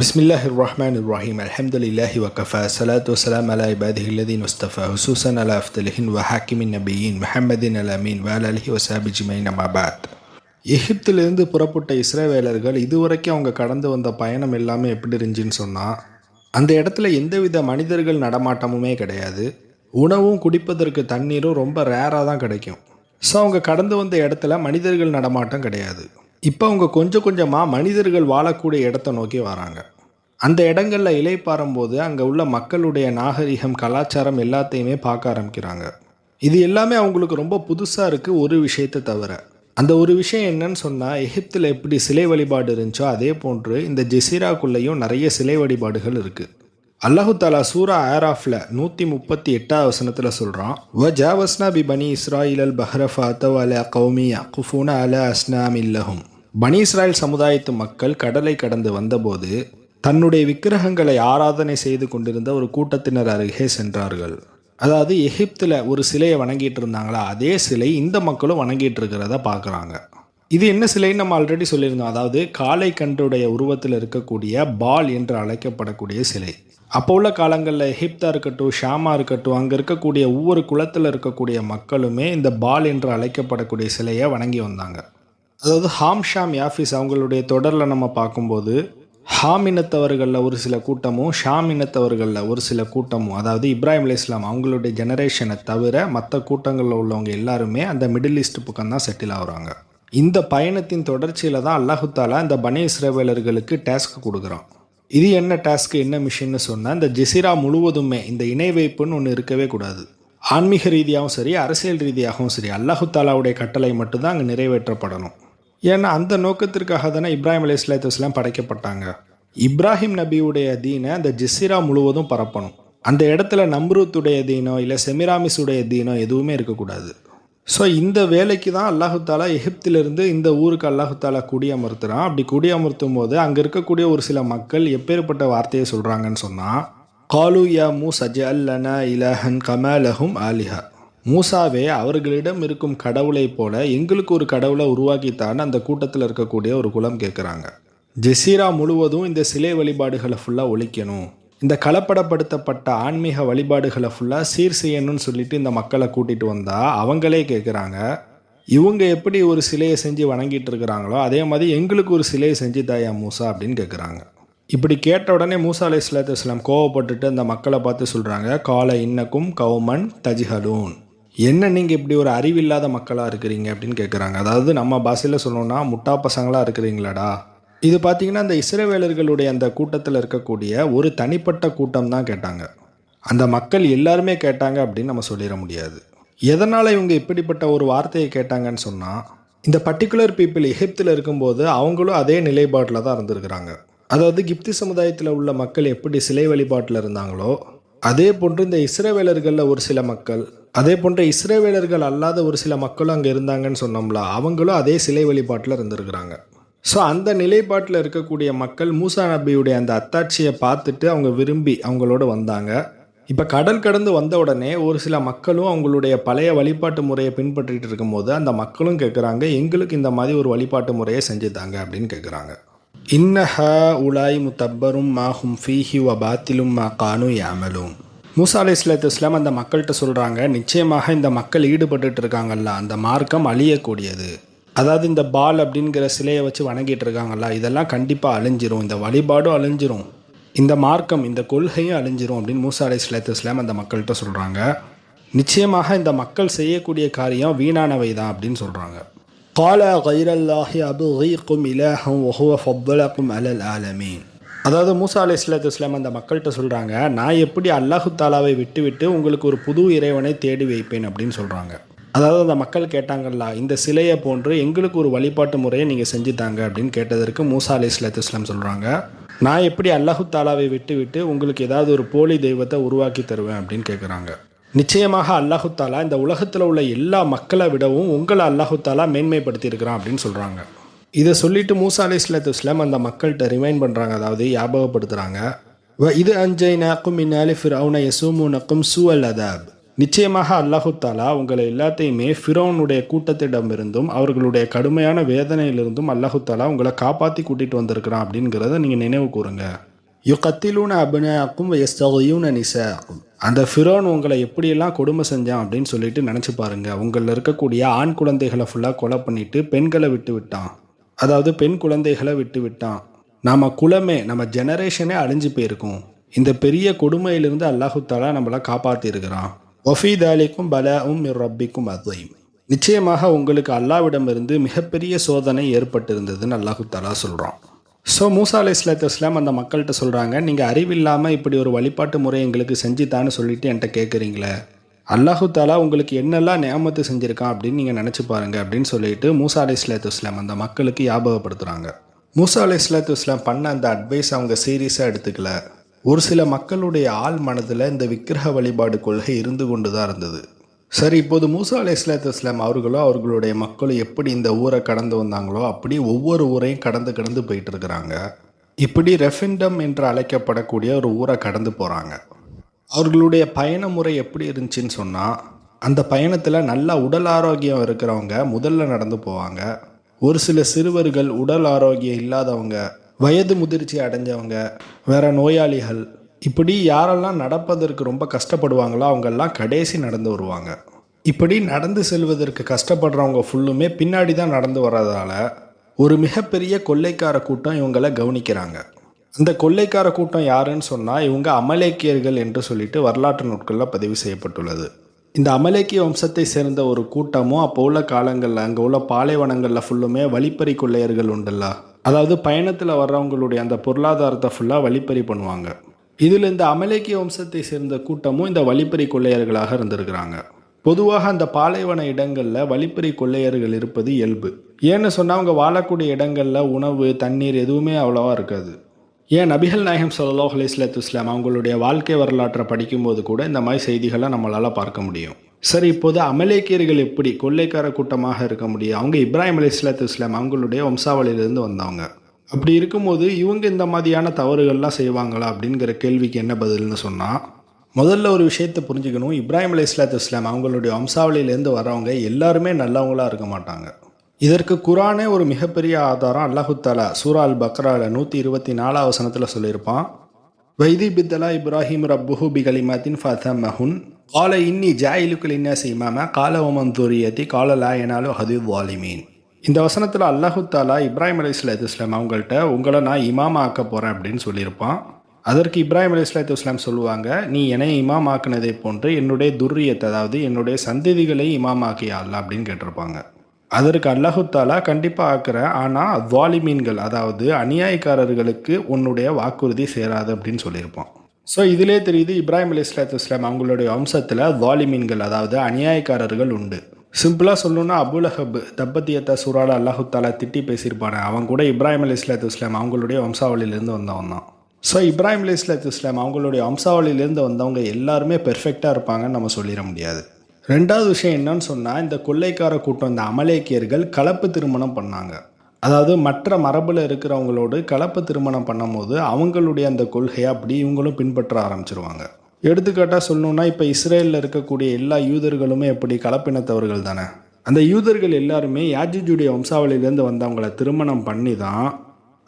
பிஸ்மில்லாஹிர் ரஹ்மானிர் ரஹீம் அல்ஹம்துலில்லாஹி வகஃபா ஸலாத்து வஸ்ஸலாம் அலா இபாதிஹி அல்லதீன வஸ்தஃபா ஹுசூஸன் அலா அஃதலிஹின் வ ஹாக்கிமின் நபியின் முஹம்மதின் அல் அமீன் வ அலா ஆலிஹி வஸஹ்பிஹி அஜ்மஈன் அம்மா பஅத். எகிப்திலிருந்து புறப்பட்ட இஸ்ரவேலர்கள் இதுவரைக்கும் அவங்க கடந்து வந்த பயணம் எல்லாமே எப்படி இருந்துச்சுன்னு சொன்னால், அந்த இடத்துல எந்தவித மனிதர்கள் நடமாட்டமுமே கிடையாது. உணவும் குடிப்பதற்கு தண்ணீரும் ரொம்ப ரேராக தான் கிடைக்கும். ஸோ அவங்க கடந்து வந்த இடத்துல மனிதர்கள் நடமாட்டம் கிடையாது. இப்போ அவங்க கொஞ்சம் கொஞ்சமாக மனிதர்கள் வாழக்கூடிய இடத்த நோக்கி வராங்க. அந்த இடங்களில் இளைப்பாறும்போது அங்கே உள்ள மக்களுடைய நாகரிகம், கலாச்சாரம் எல்லாத்தையுமே பார்க்க ஆரம்பிக்கிறாங்க. இது எல்லாமே அவங்களுக்கு ரொம்ப புதுசாக இருக்குது ஒரு விஷயத்தை தவிர. அந்த ஒரு விஷயம் என்னன்னு சொன்னால், எகிப்தில் எப்படி சிலை வழிபாடு இருந்துச்சோ அதே போன்று இந்த ஜெசீராக்குள்ளேயும் நிறைய சிலை வழிபாடுகள் இருக்குது. அல்லாஹு தாலா சூரா ஆராஃபில் 138 வசனத்தில் சொல்கிறான், வ ஜாவஸ்னா பி பனி இஸ்ராயில் பஹ்ரஃபா அத்தவ் அலா கௌமி யக்குஃபூன அலா அஸ்னாமில்லஹும். பனி இஸ்ராயல் சமுதாயத்து மக்கள் கடலை கடந்து வந்தபோது தன்னுடைய விக்கிரகங்களை ஆராதனை செய்து கொண்டிருந்த ஒரு கூட்டத்தினர் அருகே சென்றார்கள். அதாவது எகிப்தில் ஒரு சிலையை வணங்கிட்டு இருந்தாங்களா, அதே சிலை இந்த மக்களும் வணங்கிட்டு இருக்கிறத பார்க்குறாங்க. இது என்ன சிலைன்னு நம்ம ஆல்ரெடி சொல்லியிருந்தோம். அதாவது காளை கன்றுடைய உருவத்தில் இருக்கக்கூடிய பால் என்று அழைக்கப்படக்கூடிய சிலை. அப்போ உள்ள காலங்களில் எகிப்தா இருக்கட்டும், ஷாமா இருக்கட்டும், அங்கே இருக்கக்கூடிய ஒவ்வொரு குலத்தில் இருக்கக்கூடிய மக்களுமே இந்த பால் என்று அழைக்கப்படக்கூடிய சிலையை வணங்கி வந்தாங்க. அதாவது ஹாம் ஷாம் யாஃபிஸ் அவங்களுடைய தொடரில் நம்ம பார்க்கும்போது ஹாம் இனத்தவர்களில் ஒரு சில கூட்டமும், ஷாம் இனத்தவர்களில் ஒரு சில கூட்டமும், அதாவது இப்ராஹிம் அலைஹிஸ்ஸலாம் அவங்களுடைய ஜெனரேஷனை தவிர மற்ற கூட்டங்களில் உள்ளவங்க எல்லாருமே அந்த மிடில் ஈஸ்ட் பக்கம் தான் செட்டில் ஆகுறாங்க. இந்த பயணத்தின் தொடர்ச்சியில் தான் அல்லாஹு தாலா இந்த பனி இஸ்ரவேலர்களுக்கு டாஸ்க் கொடுக்குறான். இது என்ன டாஸ்க்கு, என்ன மிஷின்னு சொன்னால், இந்த ஜெசிரா முழுவதுமே இந்த இணை வைப்புன்னு ஒன்று இருக்கவே கூடாது. ஆன்மீக ரீதியாகவும் சரி, அரசியல் ரீதியாகவும் சரி, அல்லாஹு தாலாவுடைய கட்டளை மட்டும்தான் அங்கே நிறைவேற்றப்படணும். ஏன்னா அந்த நோக்கத்திற்காக தானே இப்ராஹிம் அலைஹிஸ்ஸலாம் படைக்கப்பட்டாங்க. இப்ராஹிம் நபியுடைய தீனை அந்த ஜெசிரா முழுவதும் பரப்பணும். அந்த இடத்துல நம்ரூத்துடைய தீனோ இல்லை செமிராமிஸுடைய தீனோ எதுவுமே இருக்கக்கூடாது. ஸோ இந்த வேலைக்கு தான் அல்லாஹு தாலா எகிப்திலிருந்து இந்த ஊருக்கு அல்லாஹு தாலா குடியமர்த்துறான். அப்படி குடியமர்த்தும் போது அங்கே இருக்கக்கூடிய ஒரு சில மக்கள் எப்பேற்பட்ட வார்த்தையை சொல்கிறாங்கன்னு சொன்னால், காலு யா மூஸா ஜஅல் லனா இலஹன் கமா லஹும் ஆலிஹா. மூசாவே, அவர்களிடம் இருக்கும் கடவுளை போல எங்களுக்கு ஒரு கடவுளை உருவாக்கித்தான்னு அந்த கூட்டத்தில் இருக்கக்கூடிய ஒரு குலம் கேட்குறாங்க. ஜெசீரா முழுவதும் இந்த சிலை வழிபாடுகளை ஃபுல்லாக ஒழிக்கணும், இந்த கலப்படப்படுத்தப்பட்ட ஆன்மீக வழிபாடுகளை ஃபுல்லாக சீர் செய்யணும்னு சொல்லிட்டு இந்த மக்களை கூட்டிகிட்டு வந்தால் அவங்களே கேட்குறாங்க, இவங்க எப்படி ஒரு சிலையை செஞ்சு வணங்கிட்டு இருக்கிறாங்களோ அதே மாதிரி எங்களுக்கு ஒரு சிலையை செஞ்சு தாயா மூசா அப்படின்னு கேட்குறாங்க. இப்படி கேட்ட உடனே மூசா அலைஹிஸ்ஸலாம் கோவப்பட்டுட்டு அந்த மக்களை பார்த்து சொல்கிறாங்க, கால இன்னக்கும் கௌமன் தஜ்ஹலூன். என்ன நீங்கள் இப்படி ஒரு அறிவில்லாத மக்களாக இருக்கிறீங்க அப்படின்னு கேட்குறாங்க. அதாவது நம்ம பாஷையில் சொல்லணும்னா முட்டா பசங்களாக இருக்கிறீங்களாடா. இது பார்த்திங்கன்னா அந்த இஸ்ரவேலர்களுடைய அந்த கூட்டத்தில் இருக்கக்கூடிய ஒரு தனிப்பட்ட கூட்டம் தான் கேட்டாங்க. அந்த மக்கள் எல்லாருமே கேட்டாங்க அப்படின்னு நம்ம சொல்லிட முடியாது. எதனால் இவங்க இப்படிப்பட்ட ஒரு வார்த்தையை கேட்டாங்கன்னு சொன்னால், இந்த பர்டிகுலர் பீப்புள் எகிப்தில் இருக்கும்போது அவங்களும் அதே நிலைப்பாட்டில் தான் இருந்திருக்கிறாங்க. அதாவது கிப்தி சமுதாயத்தில் உள்ள மக்கள் எப்படி சிலை வழிபாட்டில் இருந்தாங்களோ அதே போன்று இந்த இஸ்ரவேலர்களில் ஒரு சில மக்கள், அதே போன்ற இஸ்ரவேலர்கள் அல்லாத ஒரு சில மக்களும் அங்கே இருந்தாங்கன்னு சொன்னோம்ல, அவங்களும் அதே சிலை வழிபாட்டில் இருந்திருக்கிறாங்க. ஸோ அந்த நிலைப்பாட்டில் இருக்கக்கூடிய மக்கள் மூசா நபியுடைய அந்த அத்தாட்சியை பார்த்துட்டு அவங்க விரும்பி அவங்களோட வந்தாங்க. இப்போ கடல் கடந்து வந்த உடனே ஒரு சில மக்களும் அவங்களுடைய பழைய வழிபாட்டு முறையை பின்பற்றிட்டு இருக்கும்போது அந்த மக்களும் கேட்குறாங்க, எங்களுக்கு இந்த மாதிரி ஒரு வழிபாட்டு முறையை செஞ்சுதாங்க அப்படின்னு கேட்குறாங்க. இன்னஹ உலாய் முத்தப்பரும் மாஹும் ஃபீஹி வ பாத்திலும் மா கானு யாமலும். மூசா அலைஹிஸ்ஸலாம் அந்த மக்கள்கிட்ட சொல்கிறாங்க, நிச்சயமாக இந்த மக்கள் ஈடுபட்டு இருக்காங்கல்ல அந்த மார்க்கம் அழியக்கூடியது. அதாவது இந்த பால் அப்படிங்கிற சிலையை வச்சு வணங்கிட்டு இருக்காங்கல்ல, இதெல்லாம் கண்டிப்பாக அழிஞ்சிரும், இந்த வழிபாடும் அழிஞ்சிரும், இந்த மார்க்கம் இந்த கொள்கையும் அழிஞ்சிரும் அப்படின்னு மூசா அலைஹிஸ்ஸலாம் அந்த மக்கள்கிட்ட சொல்கிறாங்க. நிச்சயமாக இந்த மக்கள் செய்யக்கூடிய காரியம் வீணானவை தான் அப்படின்னு சொல்கிறாங்க. கால கைரல்லாஹி அபுகீக்கும் இலாஹம் வஹுவ ஃபضலக்கும் அலல் ஆலமீன். அதாவது மூசா அலைஹிஸ்ஸலாம் அந்த மக்கள்கிட்ட சொல்கிறாங்க, நான் எப்படி அல்லாஹு தாலாவை விட்டு உங்களுக்கு ஒரு புது இறைவனை தேடி வைப்பேன் அப்படின்னு சொல்கிறாங்க. அதாவது அந்த மக்கள் கேட்டாங்கல்ல, இந்த சிலையை போன்று எங்களுக்கு ஒரு வழிபாட்டு முறையை நீங்கள் செஞ்சுத்தாங்க அப்படின்னு கேட்டதற்கு மூசா அலைஹிஸ்ஸலாம் சொல்கிறாங்க, நான் எப்படி அல்லாஹு தாலாவை விட்டு உங்களுக்கு ஏதாவது ஒரு போலி தெய்வத்தை உருவாக்கி தருவேன் அப்படின்னு கேட்குறாங்க. நிச்சயமாக அல்லாஹு தாலா இந்த உலகத்தில் உள்ள எல்லா மக்களை விடவும் உங்களை அல்லாஹு தாலா மேன்மைப்படுத்தி இருக்கிறான் அப்படின்னு சொல்கிறாங்க. இதை சொல்லிட்டு மூசா அலைஹிஸ்ஸலாம் அந்த மக்கள்கிட்ட ரிமைண்ட் பண்ணுறாங்க, அதாவது ஞாபகப்படுத்துகிறாங்க, இது அஞ்சைனாக்கும் இன்னாலி ஃபிர்அவுன யஸூமுனக்கும் சூஅல் அதாப். நிச்சயமாக அல்லாஹு தாலா உங்களை எல்லாத்தையுமே ஃபிரௌனுடைய கூட்டத்திடமிருந்தும் அவர்களுடைய கடுமையான வேதனையிலிருந்தும் அல்லாஹு தாலா உங்களை காப்பாற்றி கூட்டிகிட்டு வந்திருக்கிறான் அப்படிங்கிறத நீங்கள் நினைவு கூறுங்க. யுகத்திலூன அபினயாக்கும் வயஸ்தகியூன நிசாக்கும். அந்த ஃபிரௌன் உங்களை எப்படியெல்லாம் கொடுமை செஞ்சான் அப்படின்னு சொல்லிட்டு நினச்சி பாருங்கள். உங்களில் இருக்கக்கூடிய ஆண் குழந்தைகளை ஃபுல்லாக கொலை பண்ணிவிட்டு பெண்களை விட்டு விட்டான். அதாவது பெண் குழந்தைகளை விட்டு விட்டான். நம்ம குலமே நம்ம ஜெனரேஷனே அழிஞ்சு போயிருக்கும். இந்த பெரிய கொடுமையிலிருந்து அல்லாஹு தாலா நம்மளை காப்பாற்றிருக்கிறான். ஒஃபீதாலிக்கும் பலாவும் ரப்பிக்கும் அதையும். நிச்சயமாக உங்களுக்கு அல்லாவிடமிருந்து மிகப்பெரிய சோதனை ஏற்பட்டிருந்ததுன்னு அல்லாஹு தாலா சொல்கிறான். ஸோ மூசா அலைஹிஸ்ஸலாத்து வஸ்ஸலாம் அந்த மக்கள்கிட்ட சொல்கிறாங்க, நீங்கள் அறிவில்லாமல் இப்படி ஒரு வழிபாட்டு முறை எங்களுக்கு செஞ்சுத்தான்னு சொல்லிட்டு என்கிட்ட கேட்குறீங்களே, அல்லாஹு தாலா உங்களுக்கு என்னெல்லாம் நியாமத்து செஞ்சுருக்கான் அப்படின்னு நீங்கள் நினச்சி பாருங்கள் அப்படின்னு சொல்லிட்டு மூசா அலைஹிஸ்ஸலாத்து வஸ்ஸலாம் அந்த மக்களுக்கு ஞாபகப்படுத்துகிறாங்க. மூசா அலைஹிஸ்ஸலாத்து வஸ்ஸலாம் பண்ண அந்த அட்வைஸ் அவங்க சீரியஸாக எடுத்துக்கல. ஒரு சில மக்களுடைய ஆள் மனதில் இந்த விக்கிரக வழிபாடு கொள்கை இருந்து கொண்டு தான் இருந்தது. சரி, இப்போது மூசா அலைஹிஸ்ஸலாத்து வஸ்ஸலாம் அவர்களும் அவர்களுடைய மக்களும் எப்படி இந்த ஊரை கடந்து வந்தாங்களோ அப்படி ஒவ்வொரு ஊரையும் கடந்து போயிட்டு இருக்கிறாங்க. இப்படி ரெஃபிண்டம் என்று அழைக்கப்படக்கூடிய ஒரு ஊரை கடந்து போகிறாங்க. அவர்களுடைய பயண முறை எப்படி இருந்துச்சுன்னு சொன்னால், அந்த பயணத்தில் நல்லா உடல் ஆரோக்கியம் இருக்கிறவங்க முதல்ல நடந்து போவாங்க. ஒரு சில சிறுவர்கள், உடல் ஆரோக்கியம் இல்லாதவங்க, வயது முதிர்ச்சி அடைஞ்சவங்க, வேற நோயாளிகள், இப்படி யாரெல்லாம் நடப்பதற்கு ரொம்ப கஷ்டப்படுவாங்களோ அவங்கெல்லாம் கடைசி நடந்து வருவாங்க. இப்படி நடந்து செல்வதற்கு கஷ்டப்படுறவங்க ஃபுல்லுமே பின்னாடி தான் நடந்து வர்றதால ஒரு மிகப்பெரிய கொள்ளைக்கார கூட்டம் இவங்களை கவனிக்கிறாங்க. அந்த கொள்ளைக்கார கூட்டம் யாருன்னு சொன்னால் இவங்க அமலேக்கியர்கள் என்று சொல்லிட்டு வரலாற்று நூட்களில் பதிவு செய்யப்பட்டுள்ளது. இந்த அமலேக்கிய வம்சத்தை சேர்ந்த ஒரு கூட்டமும் அப்போ உள்ள காலங்களில் அங்கே உள்ள பாலைவனங்களில் ஃபுல்லுமே வழிப்பறி கொள்ளையர்கள் உண்டுல்ல, அதாவது பயணத்தில் வர்றவங்களுடைய அந்த பொருளாதாரத்தை ஃபுல்லாக வழிப்பறி பண்ணுவாங்க. இதில் இந்த அமலேக்கிய வம்சத்தை சேர்ந்த கூட்டமும் இந்த வழிப்பறி கொள்ளையர்களாக இருந்திருக்கிறாங்க. பொதுவாக அந்த பாலைவன இடங்களில் வழிப்பறி கொள்ளையர்கள் இருப்பது இயல்பு. ஏன்னு சொன்னால் அவங்க வாழக்கூடிய இடங்களில் உணவு தண்ணீர் எதுவுமே அவ்வளோவா இருக்காது. ஏன் நபிகள் நாயகம் ஸல்லல்லாஹு அலைஹி வஸல்லம் அவங்களுடைய வாழ்க்கை வரலாற்றை படிக்கும்போது கூட இந்த மாதிரி செய்திகளை நம்மளால் பார்க்க முடியும். சரி, இப்போது அமலேக்கியர்கள் எப்படி கொள்ளைக்கார கூட்டமாக இருக்க முடியும்? அவங்க இப்ராஹிம் அலைஹிஸ்ஸலாம் அவங்களுடைய வம்சாவளியிலிருந்து வந்தவங்க. அப்படி இருக்கும்போது இவங்க இந்த மாதிரியான தவறுகள்லாம் செய்வாங்களா அப்படிங்கிற கேள்விக்கு என்ன பதில்னு சொன்னால், முதல்ல ஒரு விஷயத்தை புரிஞ்சுக்கணும். இப்ராஹிம் அலைஹிஸ்ஸலாம் அவங்களுடைய வம்சாவளியிலேருந்து வரவங்க எல்லாருமே நல்லவங்களாக இருக்க மாட்டாங்க. இதற்கு குரானே ஒரு மிகப்பெரிய ஆதாரம். அல்லாஹு தாலா சூரா அல் பக்ரால 124 வசனத்தில் சொல்லியிருப்பான், வைதி பித்தலா இப்ராஹிம் ரப்புஹு பிகலிமாத்தின் ஃபதமஹுன் கால இன்னி ஜாயிலுக்கு லின்னாஸி இமாமா கால ஒமன் துரியத்தி கால லா யனாலு ஹதீஸ் வாலிமீன். இந்த வசனத்தில் அல்லாஹு தாலா இப்ராஹிம் அலைஹிஸ்ஸலாம் அவங்கள்ட்ட உங்களை நான் இமாமா ஆக்க போகிறேன் அப்படின்னு சொல்லியிருப்பான். அதற்கு இப்ராஹிம் அலைஹிஸ்ஸலாம் சொல்லுவாங்க, நீ என்னை இமாம் ஆக்குனதை போன்று என்னுடைய துர்ரியத்தை, அதாவது என்னுடைய சந்ததிகளை இமாம் ஆக்கியா அல்ல அப்படின்னு கேட்டிருப்பாங்க. அதற்கு அல்லாஹு தாலா கண்டிப்பாக ஆக்குறேன், ஆனால் வாலிமீன்கள் அதாவது அநியாயக்காரர்களுக்கு உன்னுடைய வாக்குறுதி சேராது அப்படின்னு சொல்லியிருப்பான். ஸோ இதிலே தெரியுது இப்ராஹிம் அலைஹிஸ்ஸலாம் அவங்களுடைய வம்சத்தில் வாலிமீன்கள் அதாவது அநியாயக்காரர்கள் உண்டு. சிம்பிளாக சொல்லணுன்னா அபுலஹப் தப்பத்தியத்த சூறால அல்லாஹு தாலா திட்டி பேசியிருப்பானே, அவன் கூட இப்ராஹிம் அலைஹிஸ்ஸலாம் அவங்களுடைய வம்சாவளியிலேருந்து வந்தவன் தான். ஸோ இப்ராஹிம் அலைஹிஸ்ஸலாம் அவங்களுடைய வம்சாவளியிலேருந்து வந்தவங்க எல்லாருமே பெர்ஃபெக்டாக இருப்பாங்கன்னு நம்ம சொல்லிட முடியாது. ரெண்டாவது விஷயம் என்னன்னு சொன்னால், இந்த கொள்ளைக்கார கூட்டம் இந்த அமலேக்கியர்கள் கலப்பு திருமணம் பண்ணாங்க. அதாவது மற்ற மரபில் இருக்கிறவங்களோடு கலப்பு திருமணம் பண்ணும்போது அவங்களுடைய அந்த கொள்கையை அப்படி இவங்களும் பின்பற்ற ஆரம்பிச்சிருவாங்க. எடுத்துக்காட்டாக சொல்லணுன்னா, இப்போ இஸ்ரேலில் இருக்கக்கூடிய எல்லா யூதர்களுமே எப்படி கலப்பினத்தவர்கள் தானே. அந்த யூதர்கள் எல்லாருமே யாஜூஜுடைய வம்சாவளியிலேருந்து வந்தவங்களை திருமணம் பண்ணி தான்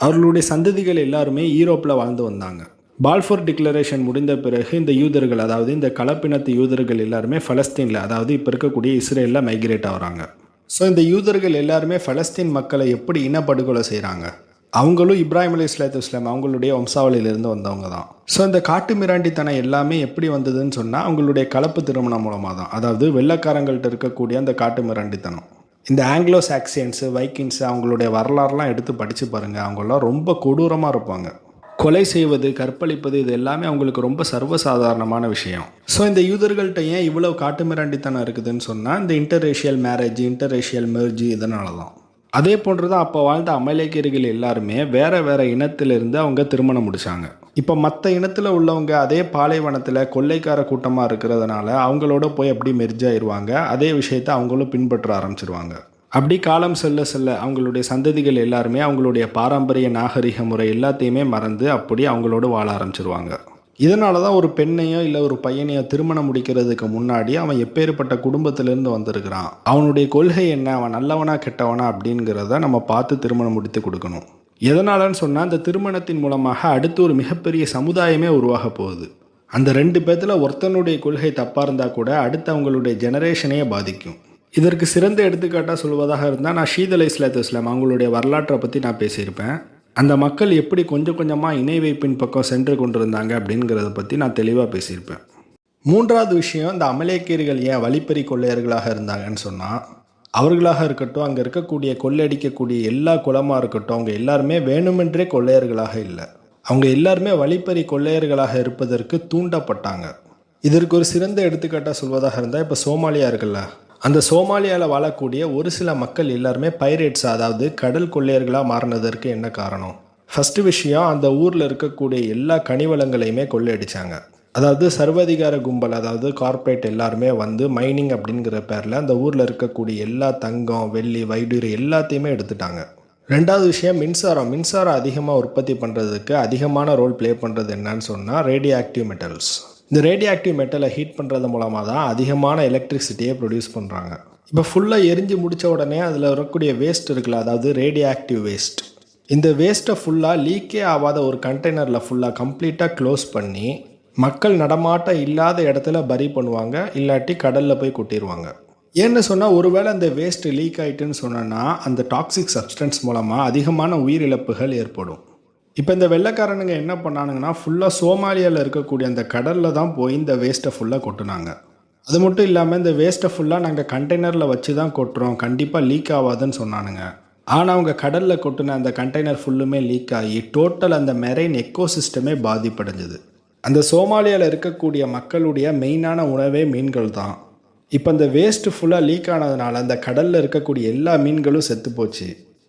அவர்களுடைய சந்ததிகள் எல்லாருமே ஈரோப்பில் வாழ்ந்து வந்தாங்க. பால்ஃபோர் டிக்ளரேஷன் முடிந்த பிறகு இந்த யூதர்கள் அதாவது இந்த கலப்பினத்து யூதர்கள் எல்லாருமே ஃபலஸ்தீனில் அதாவது இப்போ இருக்கக்கூடிய இஸ்ரேலில் மைக்ரேட் ஆகிறாங்க. ஸோ இந்த யூதர்கள் எல்லாருமே ஃபலஸ்தீன் மக்களை எப்படி இனப்படுகொலை செய்கிறாங்க? அவங்களும் இப்ராஹிம் அலைஹிஸ்ஸலாம் அவங்களுடைய வம்சாவளியிலிருந்து வந்தவங்க தான். ஸோ இந்த காட்டு மிராண்டித்தனம் எல்லாமே எப்படி வந்ததுன்னு சொன்னால் அவங்களுடைய கலப்பு திருமணம் மூலமாக தான். அதாவது வெள்ளைக்காரங்கள்ட்ட இருக்கக்கூடிய அந்த காட்டு மிராண்டித்தனம். இந்த ஆங்கிலோ சாக்சியன்ஸு வைக்கின்ஸு அவங்களுடைய வரலாறுலாம் எடுத்து படித்து பாருங்கள். அவங்களாம் ரொம்ப கொடூரமாக இருப்பாங்க. கொலை செய்வது, கற்பழிப்பது, இது எல்லாமே அவங்களுக்கு ரொம்ப சர்வசாதாரணமான விஷயம். ஸோ இந்த யூதர்கள்ட்ட ஏன் இவ்வளோ காட்டு மிராண்டித்தனம் இருக்குதுன்னு சொன்னால் இந்த இன்டர்ரேஷியல் மேரேஜ், இன்டர்ரேஷியல் மெர்ஜி இதனால தான். அதே போன்று தான் அப்போ வாழ்ந்த அமலேக்கியர்கள் எல்லாருமே வேறு வேறு இனத்திலிருந்து அவங்க திருமணம் முடித்தாங்க. இப்போ மற்ற இனத்தில் உள்ளவங்க அதே பாலைவனத்தில் கொள்ளைக்கார கூட்டமாக இருக்கிறதுனால அவங்களோட போய் அப்படி மெர்ஜ் ஆயிடுவாங்க. அதே விஷயத்தை அவங்களும் பின்பற்ற ஆரம்பிச்சிருவாங்க. அப்படி காலம் செல்ல செல்ல அவங்களுடைய சந்ததிகள் எல்லாருமே அவங்களுடைய பாரம்பரிய நாகரிக முறை எல்லாத்தையுமே மறந்து அப்படி அவங்களோட வாழ ஆரம்பிச்சிருவாங்க. இதனால தான் ஒரு பெண்ணையோ இல்லை ஒரு பையனையோ திருமணம் முடிக்கிறதுக்கு முன்னாடி அவன் எப்பேற்பட்ட குடும்பத்திலேருந்து வந்திருக்கிறான், அவனுடைய கொள்கை என்ன, அவன் நல்லவனா கெட்டவனா அப்படிங்கிறத நம்ம பார்த்து திருமணம் முடித்து கொடுக்கணும். எதனாலன்னு சொன்னால் அந்த திருமணத்தின் மூலமாக அடுத்து ஒரு மிகப்பெரிய சமுதாயமே உருவாக போகுது. அந்த 2 பேர்த்தில் ஒருத்தனுடைய கொள்கை தப்பாக இருந்தால் கூட அடுத்து அவங்களுடைய ஜெனரேஷனையே பாதிக்கும். இதற்கு சிறந்த எடுத்துக்காட்டாக சொல்வதாக இருந்தால் நான் ஷீத் அலைஹிஸ்ஸலாத்து வஸ்ஸலாம் அவங்களுடைய வரலாற்றை பற்றி நான் பேசியிருப்பேன். அந்த மக்கள் எப்படி கொஞ்சம் கொஞ்சமாக இணை வைப்பின் பக்கம் சென்று கொண்டிருந்தாங்க அப்படிங்கிறத பற்றி நான் தெளிவாக பேசியிருப்பேன். 3வது விஷயம், இந்த அமலேக்கியர்கள் ஏன் வழிப்பறி கொள்ளையர்களாக இருந்தாங்கன்னு சொன்னால், அவர்களாக இருக்கட்டும், அங்கே இருக்கக்கூடிய கொள்ளையடிக்கக்கூடிய எல்லா குலமாக இருக்கட்டும், அவங்க எல்லாருமே வேணுமென்றே கொள்ளையர்களாக இல்லை. அவங்க எல்லாருமே வழிப்பறி கொள்ளையர்களாக இருப்பதற்கு தூண்டப்பட்டாங்க. இதற்கு ஒரு சிறந்த எடுத்துக்காட்டாக சொல்வதாக இருந்தால், இப்போ சோமாலியா இருக்குல்ல, அந்த சோமாலியாவில் வாழக்கூடிய ஒரு சில மக்கள் எல்லாருமே பைரேட்ஸ், அதாவது கடல் கொள்ளையர்களாக மாறினதற்கு என்ன காரணம்? ஃபஸ்ட்டு விஷயம், அந்த ஊரில் இருக்கக்கூடிய எல்லா கனிவளங்களையுமே கொள்ளையடிச்சாங்க. அதாவது சர்வாதிகார கும்பல், அதாவது கார்ப்பரேட் எல்லாருமே வந்து மைனிங் அப்படிங்கிற பேரில் அந்த ஊரில் இருக்கக்கூடிய எல்லா தங்கம், வெள்ளி, வைடூரி எல்லாத்தையுமே எடுத்துட்டாங்க. 2வது விஷயம், மின்சாரம் அதிகமாக உற்பத்தி பண்ணுறதுக்கு அதிகமான ரோல் ப்ளே பண்ணுறது என்னன்னு சொன்னால் ரேடியோ ஆக்டிவ் மெட்டல்ஸ். இந்த ரேடியோ ஆக்டிவ் மெட்டலை ஹீட் பண்ணுறது மூலமாக தான் அதிகமான எலக்ட்ரிசிட்டியை ப்ரொடியூஸ் பண்ணுறாங்க. இப்போ ஃபுல்லாக எரிஞ்சு முடித்த உடனே அதில் வரக்கூடிய வேஸ்ட் இருக்குல்ல, அதாவது ரேடியோ ஆக்டிவ் வேஸ்ட், இந்த வேஸ்ட்டை ஃபுல்லாக லீக்கே ஆகாத ஒரு கண்டெய்னரில் ஃபுல்லாக கம்ப்ளீட்டாக க்ளோஸ் பண்ணி மக்கள் நடமாட்டம் இல்லாத இடத்துல பரி பண்ணுவாங்க, இல்லாட்டி கடலில் போய் கொட்டிடுவாங்க. ஏன்னு சொன்னால், ஒருவேளை அந்த வேஸ்ட் லீக் ஆகிட்டுன்னு சொன்னோன்னா அந்த டாக்ஸிக் சப்ஸ்டன்ஸ் மூலமாக அதிகமான உயிரிழப்புகள் ஏற்படும். இப்போ இந்த வெள்ளைக்காரனுங்க என்ன பண்ணானுங்கன்னா, ஃபுல்லாக சோமாலியாவில் இருக்கக்கூடிய அந்த கடலில் தான் போய் இந்த வேஸ்ட்டை ஃபுல்லாக கொட்டுனாங்க. அது மட்டும் இல்லாமல் இந்த வேஸ்ட்டை ஃபுல்லாக நாங்கள் கண்டெய்னரில் வச்சு தான் கொட்டுறோம், கண்டிப்பாக லீக் ஆகாதுன்னு சொன்னானுங்க. ஆனால் அவங்க கடலில் கொட்டின அந்த கண்டெய்னர் ஃபுல்லுமே லீக் ஆகி டோட்டல் அந்த மெரைன் எக்கோசிஸ்டமே பாதிப்படைஞ்சது. அந்த சோமாலியாவில் இருக்கக்கூடிய மக்களுடைய மெயினான உணவே மீன்கள் தான். இப்போ அந்த வேஸ்ட்டு ஃபுல்லாக லீக் ஆனதுனால அந்த கடலில் இருக்கக்கூடிய எல்லா மீன்களும் செத்து போச்சு.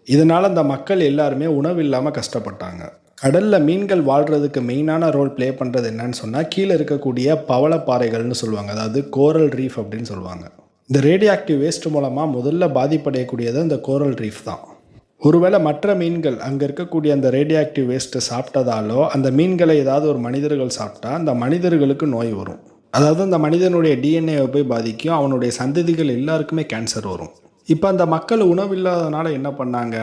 இதனால் அந்த மக்கள் எல்லாருமே உணவு இல்லாமல் கஷ்டப்பட்டாங்க. கடலில் மீன்கள் வாழ்கிறதுக்கு மெயினான ரோல் ப்ளே பண்ணுறது என்னன்னு சொன்னால், கீழே இருக்கக்கூடிய பவளப்பாறைகள்னு சொல்லுவாங்க, அதாவது கோரல் ரீஃப் அப்படின்னு சொல்லுவாங்க. இந்த ரேடியோ ஆக்டிவ் வேஸ்ட் மூலமாக முதல்ல பாதிப்படையக்கூடியது இந்த கோரல் ரீஃப் தான். ஒருவேளை மற்ற மீன்கள் அங்கே இருக்கக்கூடிய அந்த ரேடியோ ஆக்டிவ் வேஸ்ட்டை சாப்பிட்டதாலோ அந்த மீன்களை ஏதாவது ஒரு மனிதர்கள் சாப்பிட்டா அந்த மனிதர்களுக்கு நோய் வரும். அதாவது அந்த மனிதனுடைய டிஎன்ஏவை போய் பாதிக்கும், அவனுடைய சந்ததிகள் எல்லாருக்குமே கேன்சர் வரும். இப்போ அந்த மக்கள் உணவு இல்லாதனால என்ன பண்ணாங்க,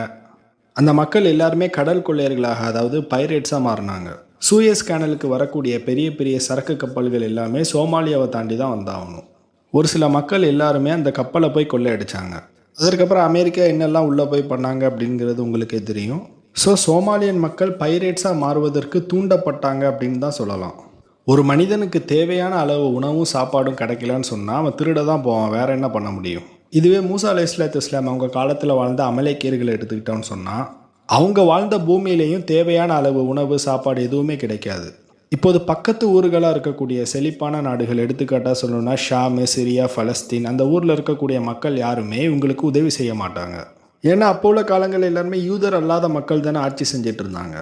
அந்த மக்கள் எல்லாருமே கடல் கொள்ளையர்களாக, அதாவது பைரேட்ஸாக மாறினாங்க. சூயஸ் கேனலுக்கு வரக்கூடிய பெரிய பெரிய சரக்கு கப்பல்கள் எல்லாமே சோமாலியாவை தாண்டி தான் வந்தாகணும். ஒரு சில மக்கள் எல்லாருமே அந்த கப்பலை போய் கொள்ளையடிச்சாங்க. அதற்கப்புறம் அமெரிக்கா என்னெல்லாம் உள்ளே போய் பண்ணாங்க அப்படிங்கிறது உங்களுக்கே தெரியும். ஸோ சோமாலியன் மக்கள் பைரேட்ஸாக மாறுவதற்கு தூண்டப்பட்டாங்க அப்படின்னு தான் சொல்லலாம். ஒரு மனிதனுக்கு தேவையான அளவு உணவும் சாப்பாடும் கிடைக்கலன்னு சொன்னால் அவன் திருட தான் போவான், வேறு என்ன பண்ண முடியும்? இதுவே மூசா அலைஹிஸ்ஸலாத்து வஸ்ஸலாம் அவங்க காலத்தில் வாழ்ந்த அமலேக்கியர்களை எடுத்துக்கிட்டோன்னு சொன்னால், அவங்க வாழ்ந்த பூமியிலையும் தேவையான அளவு உணவு சாப்பாடு எதுவுமே கிடைக்காது. இப்போது பக்கத்து ஊர்களாக இருக்கக்கூடிய செழிப்பான நாடுகள், எடுத்துக்காட்டாக சொல்லணும்னா ஷாமு, சிரியா, பலஸ்தீன், அந்த ஊரில் இருக்கக்கூடிய மக்கள் யாருமே இவங்களுக்கு உதவி செய்ய மாட்டாங்க. ஏன்னா அப்போ உள்ள காலங்களில் எல்லாருமே யூதர் அல்லாத மக்கள் தானே ஆட்சி செஞ்சுட்டு இருந்தாங்க.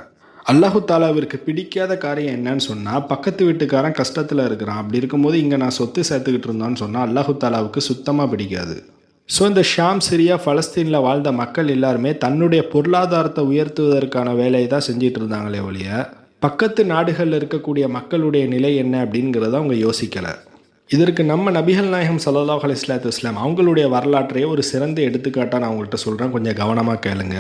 அல்லாஹு தாலாவிற்கு பிடிக்காத காரியம் என்னன்னு சொன்னால், பக்கத்து வீட்டுக்காரன் கஷ்டத்தில் இருக்கிறான், அப்படி இருக்கும்போது இங்கே நான் சொத்து சேர்த்துக்கிட்டு இருந்தோன்னு சொன்னால் அல்லாஹு தாலாவுக்கு சுத்தமாக பிடிக்காது. ஸோ இந்த ஷாம், சிரியா, பலஸ்தீனில் வாழ்ந்த மக்கள் எல்லாருமே தன்னுடைய பொருளாதாரத்தை உயர்த்துவதற்கான வேலையை தான் செஞ்சிட்டு இருந்தாங்களே ஒழிய, பக்கத்து நாடுகளில் இருக்கக்கூடிய மக்களுடைய நிலை என்ன அப்படிங்கிறத அவங்க யோசிக்கலை. இதற்கு நம்ம நபிகள் நாயகம் ஸல்லல்லாஹு அலைஹி வஸல்லம் அவங்களுடைய வரலாற்றையே ஒரு சிறந்த எடுத்துக்காட்டாக நான் உங்கள்கிட்ட சொல்கிறேன், கொஞ்சம் கவனமாக கேளுங்க.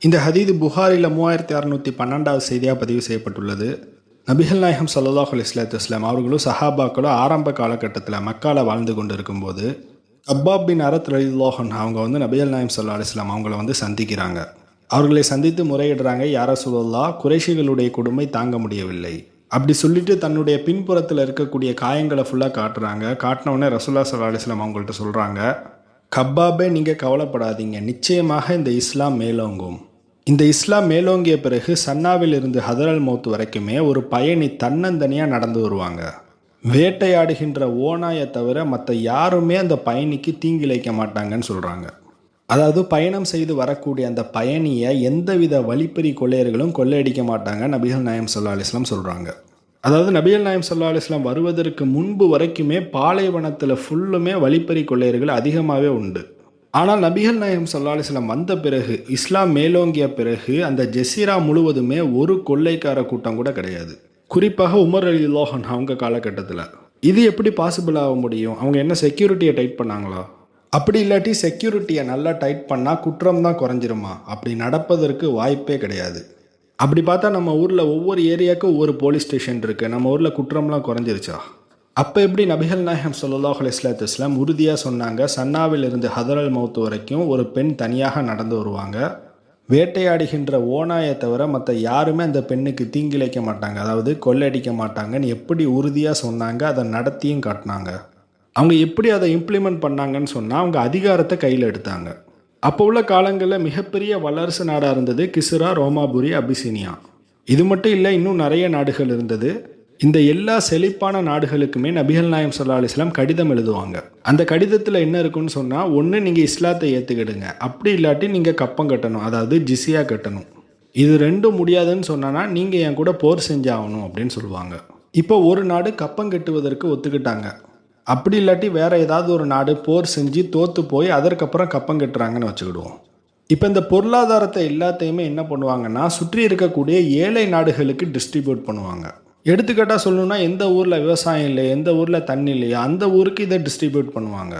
இந்த ஹதீது புகாரில் 3612வது செய்தியாக பதிவு செய்யப்பட்டுள்ளது. நபிகள் நாயகம் ஸல்லல்லாஹு அலைஹி வஸல்லம் அவர்களும் சஹாபாக்களும் ஆரம்ப காலகட்டத்தில் மக்கால வாழ்ந்து கொண்டு இருக்கும்போது கப்பாப் பின் அரத் ரலியல்லாஹு அன்ஹு அவங்க வந்து நபிகள் நாயகம் ஸல்லல்லாஹு அலைஹி வஸல்லம் அவங்கள வந்து சந்திக்கிறாங்க. அவர்களை சந்தித்து முறையிடுறாங்க, யா ரசூலல்லாஹ், குறைஷிகளுடைய கொடுமை தாங்க முடியவில்லை அப்படி சொல்லிட்டு தன்னுடைய பின்புறத்தில் இருக்கக்கூடிய காயங்களை ஃபுல்லாக காட்டுறாங்க. காட்டினவுடனே ரசூலுல்லாஹி ஸல்லல்லாஹு அலைஹி வஸல்லம் அவங்கள்ட்ட சொல்கிறாங்க, கப்பாபே நீங்கள் கவலைப்படாதீங்க, நிச்சயமாக இந்த இஸ்லாம் மேலோங்கும். இந்த இஸ்லாம் மேலோங்கிய பிறகு சன்னாவில் இருந்து ஹதரல் மௌத் வரைக்குமே ஒரு பயணி தன்னந்தனியாக நடந்து வருவாங்க. வேட்டையாடுகின்ற ஓநாயை தவிர மற்ற யாருமே அந்த பயணிக்கு தீங்கிழைக்க மாட்டாங்கன்னு சொல்கிறாங்க. அதாவது பயணம் செய்து வரக்கூடிய அந்த பயணியை எந்தவித வழிப்பறி கொள்ளையர்களும் கொள்ளையடிக்க மாட்டாங்க நபிகள் நாயகம் ஸல்லல்லாஹு அலைஹி வஸல்லம் சொல்கிறாங்க. அதாவது நபிகள் நாயகம் ஸல்லல்லாஹு அலைஹி வஸல்லம் வருவதற்கு முன்பு வரைக்குமே பாலைவனத்தில் ஃபுல்லுமே வழிப்பறி கொள்ளையர்கள் அதிகமாகவே உண்டு. ஆனால் நபிகள் நாயகம் ஸல்லல்லாஹு அலைஹி வஸல்லம் வந்த பிறகு, இஸ்லாம் மேலோங்கிய பிறகு அந்த ஜெசீரா முழுவதுமே ஒரு கொள்ளைக்கார கூட்டம் கூட கிடையாது. குறிப்பாக உமர் ரலியல்லாஹு அன்ஹு அவங்க காலகட்டத்தில். இது எப்படி பாசிபிள் ஆக முடியும்? அவங்க என்ன செக்யூரிட்டியை டைட் பண்ணாங்களா? அப்படி இல்லாட்டி செக்யூரிட்டியை நல்லா டைட் பண்ணால் குற்றம் தான் குறைஞ்சிருமா? அப்படி நடப்பதற்கு வாய்ப்பே கிடையாது. அப்படி பார்த்தா நம்ம ஊரில் ஒவ்வொரு ஏரியாவுக்கும் ஒவ்வொரு போலீஸ் ஸ்டேஷன் இருக்குது. நம்ம ஊரில் குற்றம்லாம் குறைஞ்சிருச்சா? அப்போ எப்படி நபிகள் நாயகம் ஸல்லல்லாஹு அலைஹி வஸல்லம் உறுதியாக சொன்னாங்க, சன்னாவில் இருந்து ஹதரல் மௌத் வரைக்கும் ஒரு பெண் தனியாக நடந்து வருவாங்க, வேட்டையாடுகின்ற ஓநாயை தவிர மற்ற யாருமே அந்த பெண்ணுக்கு தீங்கிழைக்க மாட்டாங்க, அதாவது கொள்ளையடிக்க மாட்டாங்கன்னு எப்படி உறுதியாக சொன்னாங்க, அதை நடத்தியும் காட்டினாங்க. அவங்க எப்படி அதை இம்ப்ளிமெண்ட் பண்ணாங்கன்னு சொன்னால் அவங்க அதிகாரத்தை கையில் எடுத்தாங்க. அப்போ உள்ள காலங்களில் மிகப்பெரிய வல்லரசு நாடாக இருந்தது கிஸ்ரா, ரோமாபுரி, அபிசீனியா. இது மட்டும் இல்லை, இன்னும் நிறைய நாடுகள் இருந்தது. இந்த எல்லா செழிப்பான நாடுகளுக்குமே நபிகள் நாயகம் ஸல்லல்லாஹு அலைஹி வஸல்லம் கடிதம் எழுதுவாங்க. அந்த கடிதத்தில் என்ன இருக்குன்னு சொன்னால், ஒன்று நீங்கள் இஸ்லாத்தை ஏற்றுக்கிடுங்க, அப்படி இல்லாட்டி நீங்கள் கப்பம் கட்டணும், அதாவது ஜிஸியா கட்டணும். இது ரெண்டும் முடியாதுன்னு சொன்னா நீங்கள் என் கூட போர் செஞ்சாகணும் அப்படின்னு சொல்லுவாங்க. இப்போ ஒரு நாடு கப்பம் கட்டுவதற்கு ஒத்துக்கிட்டாங்க, அப்படி இல்லாட்டி வேற ஏதாவது ஒரு நாடு போர் செஞ்சு தோற்று போய் அதற்கப்புறம் கப்பம் கட்டுறாங்கன்னு வச்சுக்கிடுவோம். இப்போ இந்த பொருளாதாரத்தை எல்லாத்தையுமே என்ன பண்ணுவாங்கன்னா சுற்றி இருக்கக்கூடிய ஏழை நாடுகளுக்கு டிஸ்ட்ரிபியூட் பண்ணுவாங்க. எடுத்துக்காட்டாக சொல்லணும்னா, எந்த ஊரில் விவசாயம் இல்லை, எந்த ஊரில் தண்ணி இல்லையா, அந்த ஊருக்கு இதை டிஸ்ட்ரிபியூட் பண்ணுவாங்க.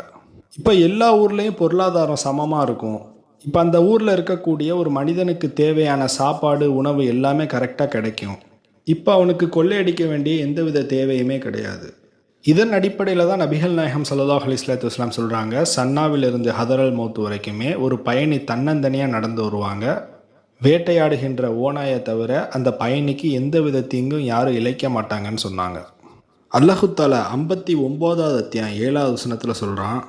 இப்போ எல்லா ஊர்லேயும் பொருளாதாரம் சமமாக இருக்கும். இப்போ அந்த ஊரில் இருக்கக்கூடிய ஒரு மனிதனுக்கு தேவையான சாப்பாடு, உணவு எல்லாமே கரெக்டாக கிடைக்கும். இப்போ அவனுக்கு கொள்ளையடிக்க வேண்டிய எந்தவித தேவையுமே கிடையாது. இதன் அடிப்படையில் தான் நபிகள் நாயகம் ஸல்லல்லாஹு அலைஹி வஸல்லம் சொல்கிறாங்க, சன்னாவிலிருந்து ஹதரல் மௌத் வரைக்குமே ஒரு பயணி தன்னந்தனியாக நடந்து வருவாங்க, வேட்டையாடுகின்ற ஓநாயை தவிர அந்த பயணிக்கு எந்தவித தீங்கும் யாரும் இழைக்க மாட்டாங்கன்னு சொன்னாங்க. அல்லாஹ் தஆலா 59வது அத்தியாயம் 7வது வசனத்தில் சொல்கிறான்,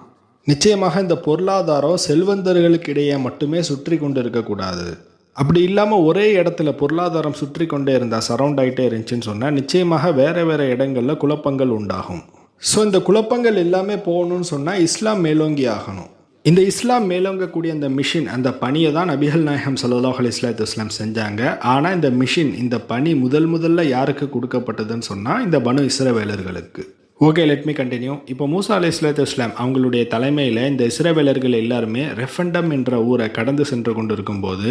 நிச்சயமாக இந்த பொருளாதாரம் செல்வந்தர்களுக்கு இடையே மட்டுமே சுற்றி கொண்டு இருக்கக்கூடாது. அப்படி இல்லாமல் ஒரே இடத்துல பொருளாதாரம் சுற்றி கொண்டே இருந்தால், சரவுண்ட் ஆகிட்டே இருந்துச்சுன்னு சொன்னால், நிச்சயமாக வேறு வேறு இடங்களில் குழப்பங்கள் உண்டாகும். ஸோ இந்த குழப்பங்கள் எல்லாமே போகணும்னு சொன்னால் இஸ்லாம் மேலோங்கி ஆகணும். இந்த இஸ்லாம் மேலோங்கக்கூடிய அந்த மிஷின், அந்த பணியை தான் நபிகள் நாயகம் ஸல்லல்லாஹு அலைஹி வஸல்லம் செஞ்சாங்க. ஆனால் இந்த மிஷின், இந்த பணி முதல்ல யாருக்கு கொடுக்கப்பட்டதுன்னு சொன்னால், இந்த பனு இஸ்ரவேலர்களுக்கு. Okay, let me continue. இப்போ மூசா அலைஹிஸ்ஸலாம் அவங்களுடைய தலைமையில் இந்த இஸ்ரவேலர்கள் எல்லாருமே ரெஃபண்டம் என்ற ஊரை கடந்து சென்று கொண்டு இருக்கும்போது,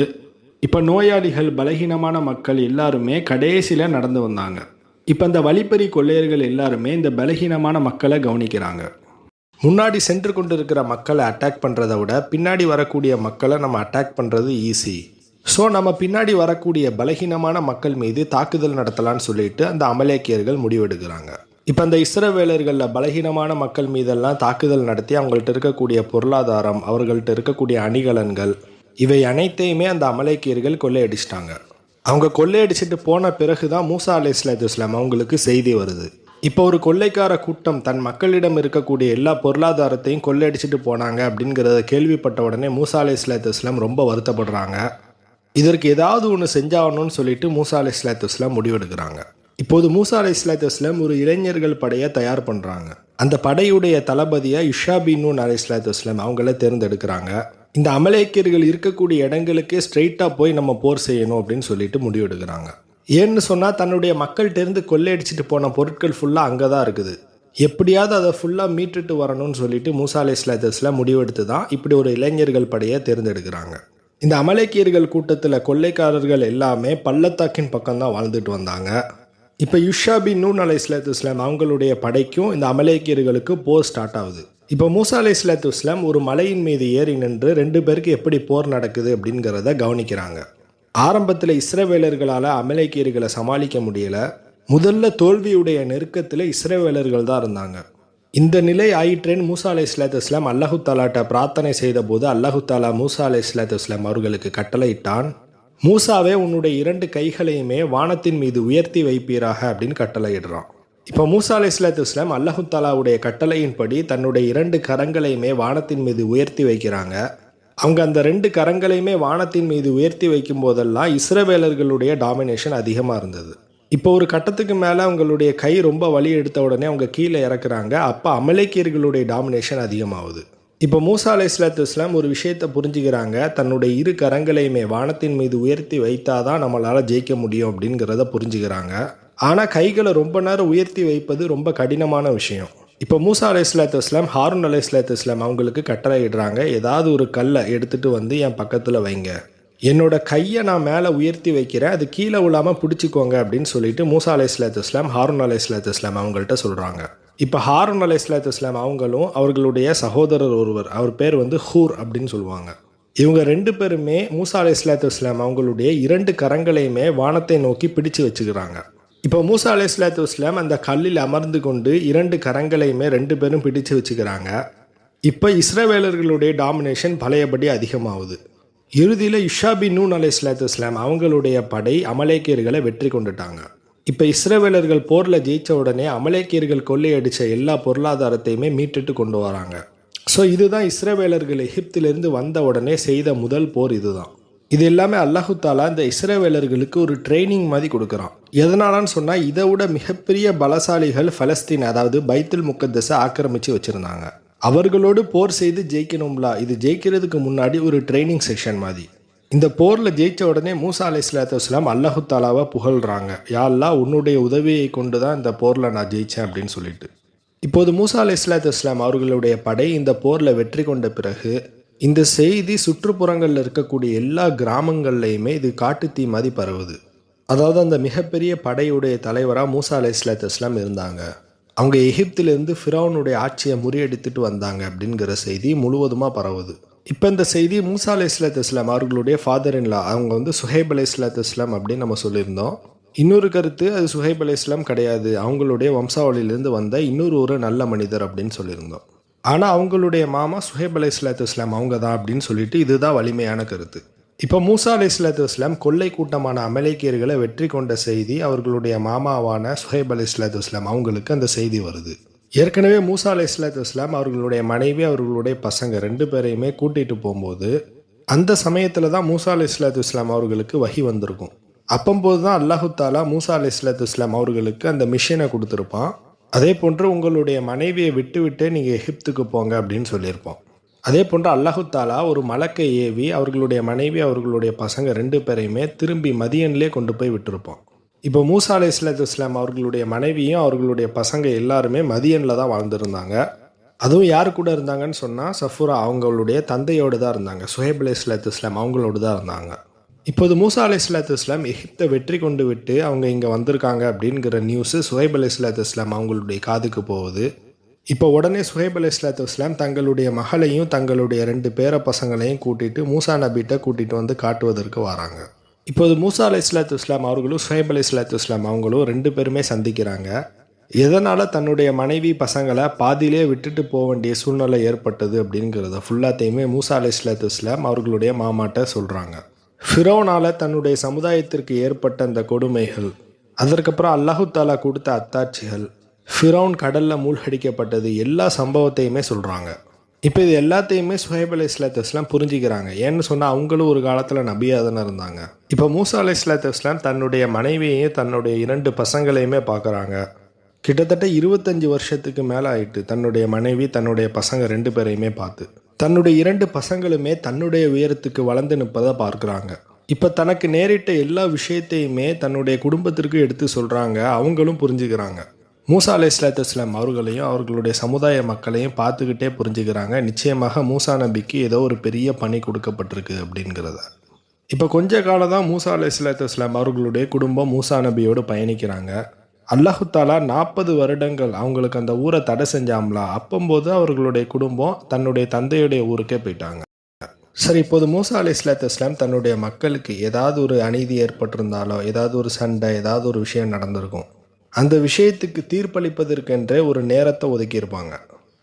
இப்போ நோயாளிகள், பலகீனமான மக்கள் எல்லாருமே கடைசியில் நடந்து வந்தாங்க. இப்போ இந்த வழிப்பறி கொள்ளையர்கள் எல்லாருமே இந்த பலகீனமான மக்களை கவனிக்கிறாங்க. முன்னாடி சென்று கொண்டு இருக்கிற மக்களை அட்டாக் பண்ணுறதை விட பின்னாடி வரக்கூடிய மக்களை நம்ம அட்டாக் பண்ணுறது ஈஸி. ஸோ நம்ம பின்னாடி வரக்கூடிய பலகீனமான மக்கள் மீது தாக்குதல் நடத்தலான்னு சொல்லிட்டு அந்த அமலேக்கியர்கள் முடிவெடுக்கிறாங்க. இப்போ அந்த இஸ்ரவேலர்களில் பலகீனமான மக்கள் மீதெல்லாம் தாக்குதல் நடத்தி அவங்கள்ட்ட இருக்கக்கூடிய பொருளாதாரம், அவர்கள்ட்ட இருக்கக்கூடிய அணிகலன்கள், இவை அனைத்தையுமே அந்த அமலேக்கியர்கள் கொள்ளையடிச்சிட்டாங்க. அவங்க கொள்ளையடிச்சிட்டு போன பிறகு தான் மூசா அலைஹிஸ்ஸலாம் அவங்களுக்கு செய்தி வருது. இப்போ ஒரு கொள்ளைக்கார கூட்டம் தன் மக்களிடம் இருக்கக்கூடிய எல்லா பொருளாதாரத்தையும் கொள்ளையடிச்சிட்டு போனாங்க அப்படிங்கிறத கேள்விப்பட்ட உடனே மூசா அலைஹிஸ்ஸலாம் ரொம்ப வருத்தப்படுறாங்க. இதற்கு ஏதாவது ஒன்று செஞ்சாகணும்னு சொல்லிட்டு மூசா அலைஹிஸ்ஸலாம் முடிவெடுக்கிறாங்க. இப்போது மூசா அலைஹிஸ்ஸலாம் ஒரு இளைஞர்கள் படையை தயார் பண்ணுறாங்க. அந்த படையுடைய தளபதியாக யுஷா பின் நூன் அலைஹிஸ்ஸலாம் அவங்கள தேர்ந்தெடுக்கிறாங்க. இந்த அமலேக்கியர்கள் இருக்கக்கூடிய இடங்களுக்கே ஸ்ட்ரெயிட்டாக போய் நம்ம போர் செய்யணும் அப்படின்னு சொல்லிட்டு முடிவெடுக்கிறாங்க. ஏன்னு சொன்னால், தன்னுடைய மக்கள்கிட்டேருந்து கொள்ளையடிச்சிட்டு போன பொருட்கள் ஃபுல்லாக அங்கே தான் இருக்குது, எப்படியாவது அதை ஃபுல்லாக மீட்டுட்டு வரணும்னு சொல்லிட்டு மூசா அலைஹிஸ்ஸலாம் முடிவெடுத்து தான் இப்படி ஒரு இளைஞர்கள் படையை தேர்ந்தெடுக்கிறாங்க. இந்த அமலேக்கியர்கள் கூட்டத்தில் கொள்ளைக்காரர்கள் எல்லாமே பள்ளத்தாக்கின் பக்கம்தான் வாழ்ந்துட்டு வந்தாங்க. இப்போ யுஷா பின் நூன் அலைஹிஸ்ஸலாம் அவங்களுடைய படைக்கும் இந்த அமலேக்கியர்களுக்கு போர் ஸ்டார்ட் ஆகுது. இப்போ மூசா அலைஹிஸ்ஸலாம் ஒரு மலையின் மீது ஏறி நின்று 2 பேருக்கு எப்படி போர் நடக்குது அப்படிங்கிறத கவனிக்கிறாங்க. ஆரம்பத்தில் இஸ்ரவேலர்களால் அமலேக்கியர்களை சமாளிக்க முடியலை. முதல்ல தோல்வியுடைய நெருக்கத்தில் இஸ்ரவேலர்கள் தான் இருந்தாங்க. இந்த நிலை ஆயிற்றேன்னு மூசா அலைஹிஸ்ஸலாம் அல்லாஹ் தஆலாட்ட பிரார்த்தனை செய்த போது அல்லாஹ் தஆலா மூசா அலைஹிஸ்ஸலாம் அவர்களுக்கு கட்டளையிட்டான், மூசாவே உன்னுடைய 2 கைகளையுமே வானத்தின் மீது உயர்த்தி வைப்பீராக அப்படின்னு கட்டளையிடுறான். இப்போ மூசா அலைஹிஸ்ஸலாம் அல்லாஹ் தஆலாவுடைய கட்டளையின்படி தன்னுடைய 2 கரங்களையுமே வானத்தின் மீது உயர்த்தி வைக்கிறாங்க. அவங்க அந்த 2 கரங்களையுமே வானத்தின் மீது உயர்த்தி வைக்கும் போதெல்லாம் இஸ்ரவேலர்களுடைய டாமினேஷன் அதிகமாக இருந்தது. இப்போ ஒரு கட்டத்துக்கு மேலே அவங்களுடைய கை ரொம்ப வலி எடுத்த உடனே அவங்க கீழே இறக்குறாங்க. அப்போ அமலேக்கியர்களுடைய டாமினேஷன் அதிகமாகுது. இப்போ மூசா அலைஹிஸ்ஸலாம் ஒரு விஷயத்தை புரிஞ்சுக்கிறாங்க, தன்னுடைய 2 கரங்களையுமே வானத்தின் மீது உயர்த்தி வைத்தாதான் நம்மளால் ஜெயிக்க முடியும் அப்படிங்கிறத புரிஞ்சுக்கிறாங்க. ஆனால் கைகளை ரொம்ப நேரம் உயர்த்தி வைப்பது ரொம்ப கடினமான விஷயம். இப்போ மூசா அலைஹிஸ்ஸலாம் ஹாரூன் அலைஹிஸ்ஸலாம் அவங்களுக்கு கட்டளையிடுறாங்க, ஏதாவது ஒரு கல்லை எடுத்துகிட்டு வந்து என் பக்கத்தில் வைங்க, என்னோட கையை நான் மேலே உயர்த்தி வைக்கிறேன், அது கீழே விழாமல் பிடிச்சிக்கோங்க அப்படின்னு சொல்லிட்டு மூசா அலைஹிஸ்ஸலாத்து வஸ்ஸலாம் ஹாரூன் அலைஹிஸ்ஸலாத்து வஸ்ஸலாம் அவங்கள்ட்ட சொல்கிறாங்க. இப்போ ஹாரூன் அலைஹிஸ்ஸலாத்து வஸ்ஸலாம் அவங்களும் அவர்களுடைய சகோதரர் ஒருவர், அவர் பேர் ஹூர் அப்படின்னு சொல்லுவாங்க. இவங்க 2 பேருமே மூசா அலைஹிஸ்ஸலாத்து வஸ்ஸலாம் அவங்களுடைய 2 கரங்களையுமே வானத்தை நோக்கி பிடிச்சு வச்சுக்கிறாங்க. இப்போ மூசா அலைஹிஸ்ஸலாத்து வஸ்ஸலாம் அந்த கல்லில் அமர்ந்து கொண்டு 2 கரங்களையுமே 2 பேரும் பிடிச்சு வச்சுக்கிறாங்க. இப்போ இஸ்ரவேலர்களுடைய டாமினேஷன் பழையபடி அதிகமாகுது. இறுதியில் யுஷா பின் நூன் அலைஹிஸ்ஸலாத்து வஸ்ஸலாம் அவங்களுடைய படை அமலேக்கியர்களை வெற்றி கொண்டுட்டாங்க. இப்போ இஸ்ரவேலர்கள் போரில் ஜெயித்த உடனே அமலேக்கியர்கள் கொள்ளையடித்த எல்லா பொருளாதாரத்தையுமே மீட்டுட்டு கொண்டு வராங்க. ஸோ இதுதான் இஸ்ரவேலர்கள் எகிப்திலிருந்து வந்த உடனே செய்த முதல் போர் இதுதான். இது எல்லாமே அல்லாஹு தாலா இந்த இஸ்ரவேலர்களுக்கு ஒரு ட்ரைனிங் மாதிரி கொடுக்குறான். எதனாலன்னு சொன்னால், இதை விட மிகப்பெரிய பலசாலிகள் பலஸ்தீன், அதாவது பைத்துல் முக்கத்தஸை ஆக்கிரமித்து வச்சுருந்தாங்க. அவர்களோடு போர் செய்து ஜெயிக்கணும்ல, இது ஜெயிக்கிறதுக்கு முன்னாடி ஒரு ட்ரைனிங் செக்ஷன் மாதிரி. இந்த போரில் ஜெயித்த உடனே மூசா அலைஹிஸ்ஸலாத்து வஸ்ஸலாம் அல்லாஹு தாலாவை புகழ்கிறாங்க. யா அல்லாஹ், உன்னுடைய உதவியை கொண்டு தான் இந்த போரில் நான் ஜெயித்தேன் அப்படின்னு சொல்லிட்டு. இப்போது மூசா அலைஹிஸ்ஸலாத்து வஸ்ஸலாம் அவர்களுடைய படை இந்த போரில் வெற்றி கொண்ட பிறகு இந்த செய்தி சுற்றுப்புறங்களில் இருக்கக்கூடிய எல்லா கிராமங்கள்லையுமே இது காட்டுத்தீ மாதிரி பரவுது. அதாவது அந்த மிகப்பெரிய படையுடைய தலைவராக மூசா அலைஹிஸ்ஸலாத்து வஸ்ஸலாம் இருந்தாங்க. அவங்க எகிப்திலிருந்து ஃபிரௌனுடைய ஆட்சியை முறியடித்துட்டு வந்தாங்க அப்படிங்கிற செய்தி முழுவதுமாக பரவுது. இப்போ இந்த செய்தி மூசா அலைஹிஸ்ஸலாத்து வஸ்ஸலாம் அவர்களுடைய ஃபாதர் இன்லா, அவங்க சுஹைப் அலைஹிஸ்ஸலாத்து வஸ்ஸலாம் அப்படின்னு நம்ம சொல்லியிருந்தோம். இன்னொரு கருத்து, அது சுஹைப் அலைஹிஸ்ஸலாம் கிடையாது, அவங்களுடைய வம்சாவளியிலிருந்து வந்த இன்னொரு ஒரு நல்ல மனிதர் அப்படின்னு சொல்லியிருந்தோம். ஆனால் அவங்களுடைய மாமா சுஹைப் அலைஹிஸ்ஸலாத்து வஸ்ஸலாம் அவங்க தான் அப்படின்னு சொல்லிட்டு இதுதான் வலிமையான கருத்து. இப்போ மூசா அலைஹிஸ்ஸலாத்து வஸ்ஸலாம் கொள்ளை கூட்டமான அமலேக்கியர்களை வெற்றி கொண்ட செய்தி அவர்களுடைய மாமாவான சுஹைப் அலைஹிஸ்ஸலாத்து வஸ்ஸலாம் அவங்களுக்கு அந்த செய்தி வருது. ஏற்கனவே மூசா அலைஹிஸ்ஸலாத்து வஸ்ஸலாம் அவர்களுடைய மனைவி அவர்களுடைய பசங்க 2 பேரையுமே கூட்டிகிட்டு போகும்போது அந்த சமயத்தில் தான் மூசா அலைஹிஸ்ஸலாத்து வஸ்ஸலாம் அவர்களுக்கு வஹி வந்திருக்கும். அப்பம்போது தான் அல்லாஹு தாலா மூசா அலைஹிஸ்ஸலாத்து வஸ்ஸலாம் அவர்களுக்கு அந்த மிஷனை கொடுத்துருப்பான். அதே போன்று உங்களுடைய மனைவியை விட்டு நீங்கள் எகிப்துக்கு போங்க அப்படின்னு சொல்லியிருப்போம். அதே போன்று அல்லாஹு தாலா ஒரு மலக்கை ஏவி அவர்களுடைய மனைவி அவர்களுடைய பசங்க 2 பேரையுமே திரும்பி மதியன்லேயே கொண்டு போய் விட்டுருப்போம். இப்போ மூசா அலைஹிஸ்ஸலாத்து வஸ்ஸலாம் அவர்களுடைய மனைவியும் அவர்களுடைய பசங்க எல்லாருமே மதியனில் தான் வாழ்ந்துருந்தாங்க. அதுவும் யார் கூட இருந்தாங்கன்னு சொன்னால், சஃபூரா அவங்களுடைய தந்தையோடு தான் இருந்தாங்க. சுஹைப் அலைஹிஸ்ஸலாத்து வஸ்ஸலாம் அவங்களோடு தான் இருந்தாங்க. இப்போது மூசா அலைஹிஸ்ஸலாத்து வஸ்ஸலாம் எகிப்தை வெற்றி கொண்டு விட்டு அவங்க இங்கே வந்திருக்காங்க அப்படிங்கிற நியூஸு சுஹைப் அலைஹிஸ்ஸலாத்து வஸ்ஸலாம் அவங்களுடைய காதுக்கு போகுது. இப்போ உடனே சுஹைப் அலைஹிஸ்ஸலாத்து வஸ்ஸலாம் தங்களுடைய மகளையும் தங்களுடைய 2 பேர பசங்களையும் கூட்டிகிட்டு மூசா நபிகிட்ட கூட்டிகிட்டு வந்து காட்டுவதற்கு வராங்க. இப்போது மூசா அலைஹிஸ்ஸலாத்து வஸ்ஸலாம் அவர்களும் சுஹைப் அலைஹிஸ்ஸலாத்து வஸ்ஸலாம் அவங்களும் 2 பேருமே சந்திக்கிறாங்க. எதனால் தன்னுடைய மனைவி பசங்களை பாதியிலே விட்டுட்டு போக வேண்டிய சூழ்நிலை ஏற்பட்டது அப்படிங்கிறத ஃபுல்லாத்தையுமே மூசா அலைஹிஸ்ஸலாத்து வஸ்ஸலாம் அவர்களுடைய மாமாட்ட சொல்கிறாங்க. ஃபிரௌனால் தன்னுடைய சமுதாயத்திற்கு ஏற்பட்ட அந்த கொடுமைகள், அதற்கப்புறம் அல்லாஹு தாலா கொடுத்த அத்தாட்சிகள், ஃபிரௌன் கடலில் மூழ்கடிக்கப்பட்டது, எல்லா சம்பவத்தையுமே சொல்கிறாங்க. இப்போ இது எல்லாத்தையுமே சுஹைப் அலைஹிஸ்ஸலாத்து வஸ்ஸலாம் புரிஞ்சுக்கிறாங்க. ஏன்னு சொன்னால் அவங்களும் ஒரு காலத்தில் நபியாக தானே இருந்தாங்க. இப்போ மூசா அலைஹிஸ்ஸலாத்து வஸ்ஸலாம் தன்னுடைய மனைவியையும் தன்னுடைய 2 பசங்களையுமே பார்க்குறாங்க. கிட்டத்தட்ட 25 வருஷத்துக்கு மேலே ஆயிட்டு தன்னுடைய மனைவி தன்னுடைய பசங்க 2 பேரையுமே பார்த்து. தன்னுடைய 2 பசங்களுமே தன்னுடைய உயரத்துக்கு வளர்ந்து நிற்பதை பார்க்குறாங்க. இப்போ தனக்கு நேரிட்ட எல்லா விஷயத்தையுமே தன்னுடைய குடும்பத்திற்கு எடுத்து சொல்கிறாங்க. அவங்களும் புரிஞ்சுக்கிறாங்க. மூசா அலைஹிஸ்ஸலாத்து வஸ்ஸலாம் அவர்களையும் அவர்களுடைய சமுதாய மக்களையும் பார்த்துக்கிட்டே புரிஞ்சுக்கிறாங்க. நிச்சயமாக மூசா நபிக்கு ஏதோ ஒரு பெரிய பணி கொடுக்கப்பட்டிருக்கு அப்படிங்கிறத. இப்போ கொஞ்ச காலம் தான் மூசா அலைஹிஸ்ஸலாத்து வஸ்ஸலாம் அவர்களுடைய குடும்பம் மூசா நபியோடு பயணிக்கிறாங்க. அல்லாஹு தாலா 40 வருடங்கள் அவங்களுக்கு அந்த ஊரை தடை செஞ்சாம்லா, அப்பம்போது அவர்களுடைய குடும்பம் தன்னுடைய தந்தையுடைய ஊருக்கே போயிட்டாங்க. சரி, இப்போது மூசா அலைஹிஸ்ஸலாத்து வஸ்ஸலாம் தன்னுடைய மக்களுக்கு ஏதாவது ஒரு அநீதி ஏற்பட்டிருந்தாலோ, ஏதாவது ஒரு சண்டை, ஏதாவது ஒரு விஷயம் நடந்திருக்கும், அந்த விஷயத்துக்கு தீர்ப்பளிப்பதற்கென்றே ஒரு நேரத்தை ஒதுக்கியிருப்பாங்க.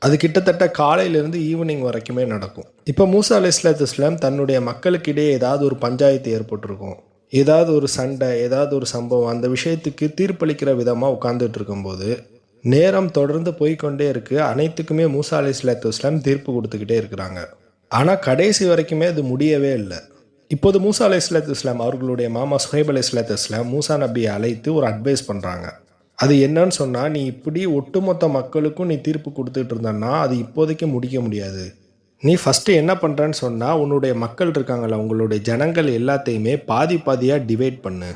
அது கிட்டத்தட்ட காலையிலேருந்து ஈவினிங் வரைக்குமே நடக்கும். இப்போ மூசா அலைஹிஸ்ஸலாத்து வஸ்ஸலாம் தன்னுடைய மக்களுக்கிடையே ஏதாவது ஒரு பஞ்சாயத்து ஏற்பட்டிருக்கும், ஏதாவது ஒரு சண்டை, ஏதாவது ஒரு சம்பவம், அந்த விஷயத்துக்கு தீர்ப்பளிக்கிற விதமாக உட்காந்துட்டு இருக்கும்போது நேரம் தொடர்ந்து போய்கொண்டே இருக்குது. அனைத்துக்குமே மூசா அலைஹிஸ்ஸலாத்து வஸ்ஸலாம் தீர்ப்பு கொடுத்துக்கிட்டே இருக்கிறாங்க. ஆனால் கடைசி வரைக்குமே அது முடியவே இல்லை. இப்போது மூசா அலைஹிஸ்ஸலாத்து வஸ்ஸலாம் அவர்களுடைய மாமா சுஹைப் அலைஹிஸ்ஸலாத்து வஸ்ஸலாம் மூசா நபியை அழைத்து ஒரு அட்வைஸ் பண்ணுறாங்க. அது என்னன்னு சொன்னால், நீ இப்படி ஒட்டுமொத்த மக்களுக்கும் நீ தீர்ப்பு கொடுத்துட்டு இருந்தன்னா அது இப்போதைக்கு முடிக்க முடியாது. நீ ஃபஸ்ட்டு என்ன பண்ணுறன்னு சொன்னால், உன்னுடைய மக்கள் இருக்காங்கள்ல, உங்களுடைய ஜனங்கள் எல்லாத்தையுமே பாதி பாதியாக டிவைட் பண்ணு.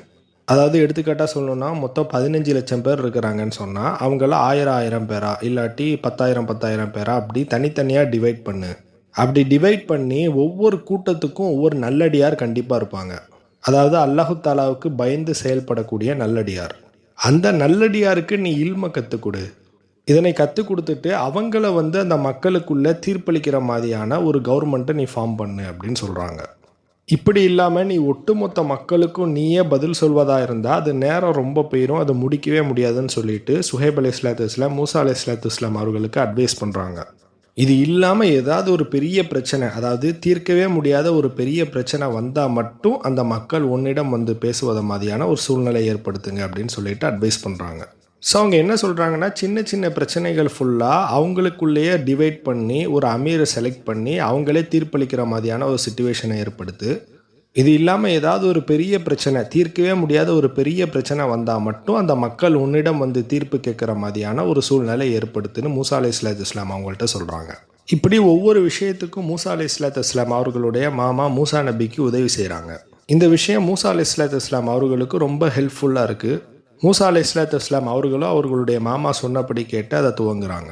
அதாவது எடுத்துக்காட்டாக சொல்லணுன்னா, மொத்தம் 15 லட்சம் பேர் இருக்கிறாங்கன்னு சொன்னால் அவங்கள 1000 பேரா இல்லாட்டி 10,000 பேரா அப்படி தனித்தனியாக டிவைட் பண்ணு. அப்படி டிவைட் பண்ணி ஒவ்வொரு கூட்டத்துக்கும் ஒவ்வொரு நல்லடியார் கண்டிப்பாக இருப்பாங்க. அதாவது அல்லாஹு தாலாவுக்கு பயந்து செயல்படக்கூடிய நல்லடியார். அந்த நல்லடியாருக்கு நீ இல்மை கற்றுக் கொடு. இதனை கற்றுக் கொடுத்துட்டு அவங்கள அந்த மக்களுக்குள்ளே தீர்ப்பளிக்கிற மாதிரியான ஒரு கவர்மெண்ட்டை நீ ஃபார்ம் பண்ணு அப்படின்னு சொல்கிறாங்க. இப்படி இல்லாமல் நீ ஒட்டுமொத்த மக்களுக்கும் நீயே பதில் சொல்வதாக இருந்தால் அது நேரம் ரொம்ப போயிடும், அதை முடிக்கவே முடியாதுன்னு சொல்லிட்டு சுஹைப் அலைஹிஸ்ஸலாத்து வஸ்ஸலாம் மூசா அலைஹிஸ்ஸலாத்து வஸ்ஸலாம் அவர்களுக்கு அட்வைஸ் பண்ணுறாங்க. இது இல்லாமல் ஏதாவது ஒரு பெரிய பிரச்சனை, அதாவது தீர்க்கவே முடியாத ஒரு பெரிய பிரச்சனை வந்தால் மட்டும் அந்த மக்கள் உன்னிடம் பேசுவத மாதிரியான ஒரு சூழ்நிலை ஏற்படுத்துங்க அப்படின்னு சொல்லிட்டு அட்வைஸ் பண்ணுறாங்க. ஸோ அவங்க என்ன சொல்கிறாங்கன்னா, சின்ன சின்ன பிரச்சனைகள் ஃபுல்லாக அவங்களுக்குள்ளேயே டிவைட் பண்ணி ஒரு அமீரை செலக்ட் பண்ணி அவங்களே தீர்ப்பளிக்கிற மாதிரியான ஒரு சிச்சுவேஷனை ஏற்படுத்து. இது இல்லாமல் ஏதாவது ஒரு பெரிய பிரச்சனை, தீர்க்கவே முடியாத ஒரு பெரிய பிரச்சனை வந்தால் மட்டும் அந்த மக்கள் உன்னிடம் தீர்ப்பு கேட்குற மாதிரியான ஒரு சூழ்நிலை ஏற்படுத்துன்னு மூசா அலைஹிஸ்ஸலாத்து வஸ்ஸலாம் அவங்கள்ட்ட சொல்கிறாங்க. இப்படி ஒவ்வொரு விஷயத்துக்கும் மூசா அலைஹிஸ்ஸலாத்து வஸ்ஸலாம் அவர்களுடைய மாமா மூசா நபிக்கு உதவி செய்கிறாங்க. இந்த விஷயம் மூசா அலைஹிஸ்ஸலாத்து வஸ்ஸலாம் அவர்களுக்கு ரொம்ப ஹெல்ப்ஃபுல்லாக இருக்குது. மூசா அலைஹிஸ்ஸலாத்து வஸ்ஸலாம் அவர்களும் அவர்களுடைய மாமா சொன்னபடி கேட்டு அதை துவங்குறாங்க.